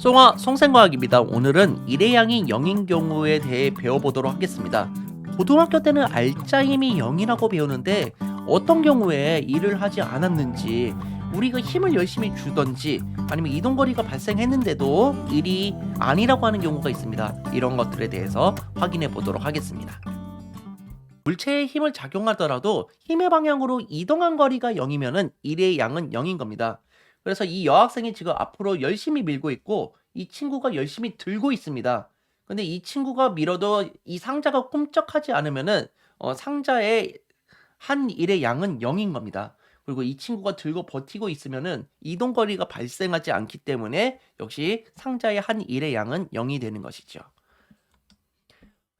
송생과학입니다. 오늘은 일의 양이 0인 경우에 대해 배워보도록 하겠습니다. 고등학교 때는 알짜힘이 0이라고 배우는데 어떤 경우에 일을 하지 않았는지, 우리가 힘을 열심히 주던지, 아니면 이동거리가 발생했는데도 일이 아니라고 하는 경우가 있습니다. 이런 것들에 대해서 확인해 보도록 하겠습니다. 물체에 힘을 작용하더라도 힘의 방향으로 이동한 거리가 0이면은 일의 양은 0인 겁니다. 그래서 이 여학생이 지금 앞으로 열심히 밀고 있고 이 친구가 열심히 들고 있습니다. 근데 이 친구가 밀어도 이 상자가 꿈쩍하지 않으면은 상자의 한 일의 양은 0인 겁니다. 그리고 이 친구가 들고 버티고 있으면은 이동 거리가 발생하지 않기 때문에 역시 상자의 한 일의 양은 0이 되는 것이죠.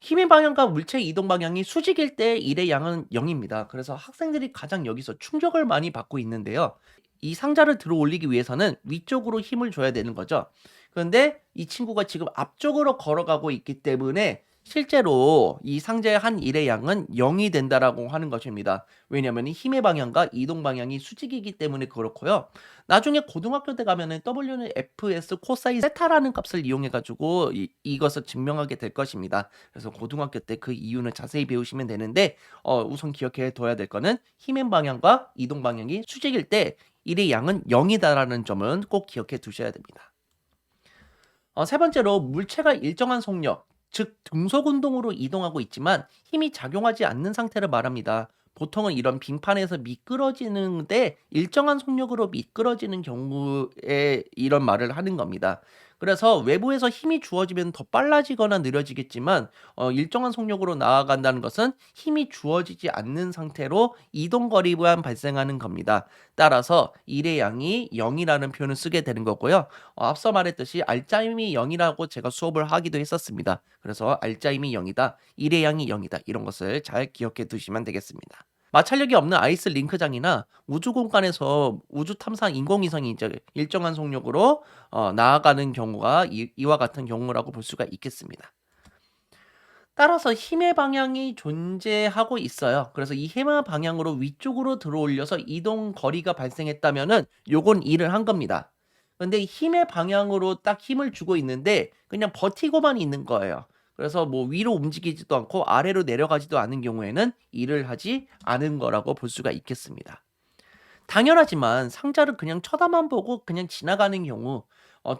힘의 방향과 물체의 이동 방향이 수직일 때 일의 양은 0입니다. 그래서 학생들이 가장 여기서 충격을 많이 받고 있는데요. 이 상자를 들어 올리기 위해서는 위쪽으로 힘을 줘야 되는 거죠. 그런데 이 친구가 지금 앞쪽으로 걸어가고 있기 때문에 실제로 이 상자의 한 일의 양은 0이 된다라고 하는 것입니다. 왜냐하면 힘의 방향과 이동 방향이 수직이기 때문에 그렇고요. 나중에 고등학교 때 가면은 W는 FS 코사인 세타라는 값을 이용해 가지고 이것을 증명하게 될 것입니다. 그래서 고등학교 때 그 이유는 자세히 배우시면 되는데 우선 기억해 둬야 될 거는 힘의 방향과 이동 방향이 수직일 때 일의 양은 0이다라는 점은 꼭 기억해 두셔야 됩니다. 세 번째로 물체가 일정한 속력, 즉 등속 운동으로 이동하고 있지만 힘이 작용하지 않는 상태를 말합니다. 보통은 이런 빙판에서 미끄러지는데 일정한 속력으로 미끄러지는 경우에 이런 말을 하는 겁니다. 그래서 외부에서 힘이 주어지면 더 빨라지거나 느려지겠지만 일정한 속력으로 나아간다는 것은 힘이 주어지지 않는 상태로 이동 거리만 발생하는 겁니다. 따라서 일의 양이 0이라는 표현을 쓰게 되는 거고요. 앞서 말했듯이 알짜임이 0이라고 제가 수업을 하기도 했었습니다. 그래서 알짜임이 0이다, 일의 양이 0이다 이런 것을 잘 기억해 두시면 되겠습니다. 마찰력이 없는 아이스 링크장이나 우주 공간에서 우주 탐사 인공위성이 이제 일정한 속력으로 나아가는 경우가 이와 같은 경우라고 볼 수가 있겠습니다. 따라서 힘의 방향이 존재하고 있어요. 그래서 이 힘의 방향으로 위쪽으로 들어올려서 이동 거리가 발생했다면은 요건 일을 한 겁니다. 근데 힘의 방향으로 딱 힘을 주고 있는데 그냥 버티고만 있는 거예요. 그래서 뭐 위로 움직이지도 않고 아래로 내려가지도 않은 경우에는 일을 하지 않은 거라고 볼 수가 있겠습니다. 당연하지만 상자를 그냥 쳐다만 보고 그냥 지나가는 경우,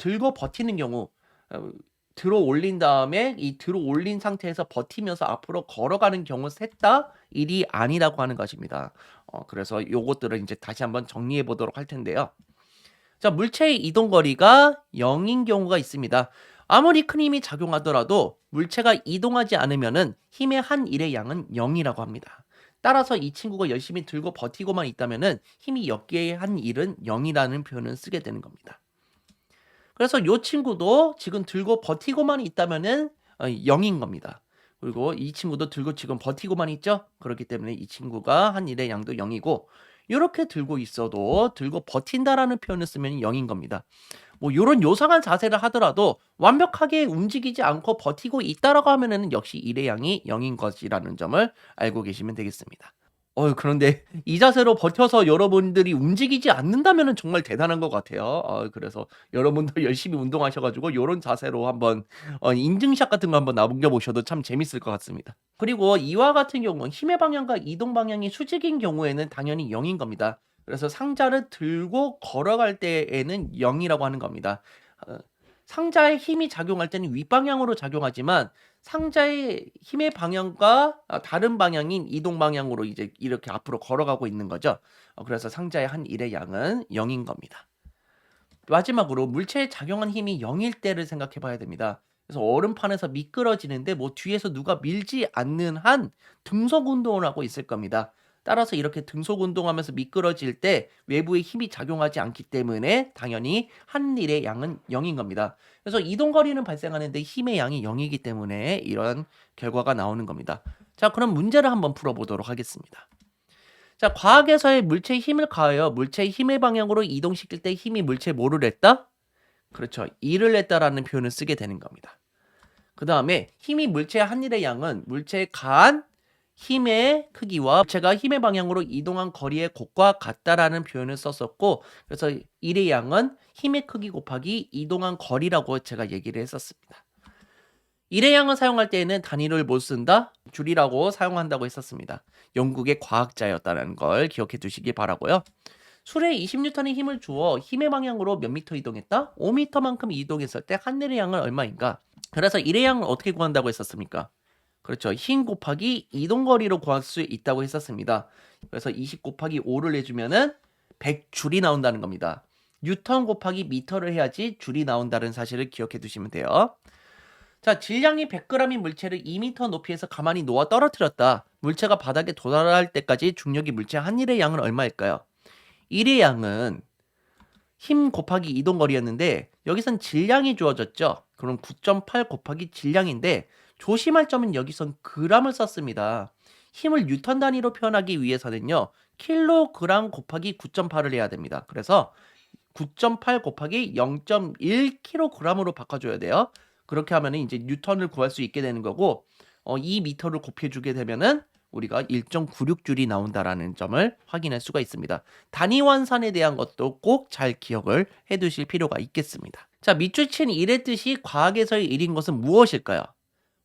들고 버티는 경우, 어 들어 올린 다음에 이 들어 올린 상태에서 버티면서 앞으로 걸어가는 경우 셋 다 일이 아니라고 하는 것입니다. 그래서 요것들을 인제 다시 한번 정리해 보도록 할 텐데요. 자, 물체의 이동 거리가 0인 경우가 있습니다. 아무리 큰 힘이 작용하더라도 물체가 이동하지 않으면은 힘의 한 일의 양은 0이라고 합니다. 따라서 이 친구가 열심히 들고 버티고만 있다면은 힘이 몇 개의 한 일은 0이라는 표현을 쓰게 되는 겁니다. 그래서 요 친구도 지금 들고 버티고만 있다면은 0인 겁니다. 그리고 이 친구도 들고 지금 버티고만 있죠? 그렇기 때문에 이 친구가 한 일의 양도 0이고, 요렇게 들고 있어도 들고 버틴다라는 표현을 쓰면 0인 겁니다. 뭐 요런 요상한 자세를 하더라도 완벽하게 움직이지 않고 버티고 있다라고 하면은 역시 일의 양이 0인 것이라는 점을 알고 계시면 되겠습니다. 그런데 이 자세로 버텨서 여러분들이 움직이지 않는다면은 정말 대단한 것 같아요. 그래서 여러분도 열심히 운동하셔 가지고 요런 자세로 한번 인증샷 같은 거 한번 남겨 보셔도 참 재밌을 것 같습니다. 그리고 이와 같은 경우는 힘의 방향과 이동 방향이 수직인 경우에는 당연히 0인 겁니다. 그래서 상자를 들고 걸어갈 때에는 0이라고 하는 겁니다. 어 상자에 힘이 작용할 때는 윗방향으로 작용하지만 상자의 힘의 방향과 다른 방향인 이동 방향으로 이제 이렇게 앞으로 걸어가고 있는 거죠. 그래서 상자의 한 일의 양은 0인 겁니다. 마지막으로 물체에 작용한 힘이 0일 때를 생각해 봐야 됩니다. 그래서 얼음판에서 미끄러지는데 뭐 뒤에서 누가 밀지 않는 한 등속 운동을 하고 있을 겁니다. 따라서 이렇게 등속 운동하면서 미끄러질 때 외부의 힘이 작용하지 않기 때문에 당연히 한 일의 양은 0인 겁니다. 그래서 이동 거리는 발생하는데 힘의 양이 0이기 때문에 이런 결과가 나오는 겁니다. 자, 그럼 문제를 한번 풀어 보도록 하겠습니다. 자, 과학에서의 물체에 힘을 가하여 물체의 힘의 방향으로 이동시킬 때 힘이 물체에 뭐를 했다? 그렇죠. 일을 했다라는 표현을 쓰게 되는 겁니다. 그 다음에 힘이 물체의 한 일의 양은 물체에 가한 힘의 크기와 물체가 힘의 방향으로 이동한 거리의 곱과 같다라는 표현을 썼었고, 그래서 일의 양은 힘의 크기 곱하기 이동한 거리라고 제가 얘기를 했었습니다. 일의 양을 사용할 때에는 단위를 못 쓴다? 줄이라고 사용한다고 했었습니다. 영국의 과학자였다는 걸 기억해 두시기 바라고요. 수레에 20N의 힘을 주어 힘의 방향으로 몇 미터 이동했다? 5m만큼 이동했을 때 하늘의 양은 얼마인가? 그래서 일의 양을 어떻게 구한다고 했었습니까? 그렇죠. 힘 곱하기 이동거리로 구할 수 있다고 했었습니다. 그래서 20 곱하기 5를 내주면은 100줄이 나온다는 겁니다. 뉴턴 곱하기 미터를 해야지 줄이 나온다는 사실을 기억해 두시면 돼요. 자, 질량이 100g인 물체를 2m 높이에서 가만히 놓아 떨어뜨렸다. 물체가 바닥에 도달할 때까지 중력이 물체 한 일의 양은 얼마일까요? 일의 양은 힘 곱하기 이동거리였는데 여기선 질량이 주어졌죠. 그럼 9.8 곱하기 질량인데 조심할 점은 여기선 g을 썼습니다. 힘을 뉴턴 단위로 표현하기 위해서는요. 킬로그램 곱하기 9.8을 해야 됩니다. 그래서 9.8 곱하기 0.1kg으로 바꿔줘야 돼요. 그렇게 하면 이제 뉴턴을 구할 수 있게 되는 거고 2m를 곱해주게 되면은 우리가 1.96줄이 나온다라는 점을 확인할 수가 있습니다. 단위 환산에 대한 것도 꼭 잘 기억을 해두실 필요가 있겠습니다. 자, 밑줄 친 일의 뜻이 과학에서의 일인 것은 무엇일까요?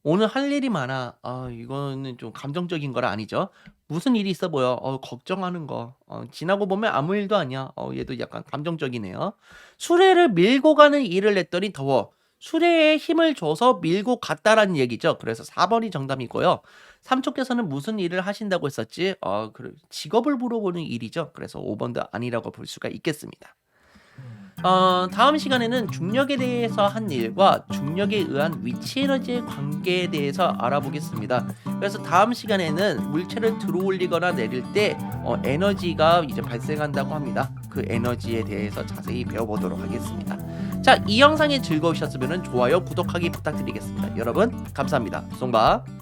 오늘 할 일이 많아. 이거는 좀 감정적인 건 아니죠. 무슨 일이 있어 보여. 걱정하는 거. 지나고 보면 아무 일도 아니야. 얘도 약간 감정적이네요. 수레를 밀고 가는 일을 했더니 더워. 수레에 힘을 줘서 밀고 갔다라는 얘기죠. 그래서 4번이 정답이고요. 삼촌께서는 무슨 일을 하신다고 했었지? 직업을 물어보는 일이죠. 그래서 5번도 아니라고 볼 수가 있겠습니다. 다음 시간에는 중력에 대해서 한 일과 중력에 의한 위치 에너지의 관계에 대해서 알아보겠습니다. 그래서 다음 시간에는 물체를 들어 올리거나 내릴 때 에너지가 이제 발생한다고 합니다. 그 에너지에 대해서 자세히 배워보도록 하겠습니다. 자, 이 영상이 즐거우셨으면 좋아요, 구독하기 부탁드리겠습니다. 여러분 감사합니다. 송바.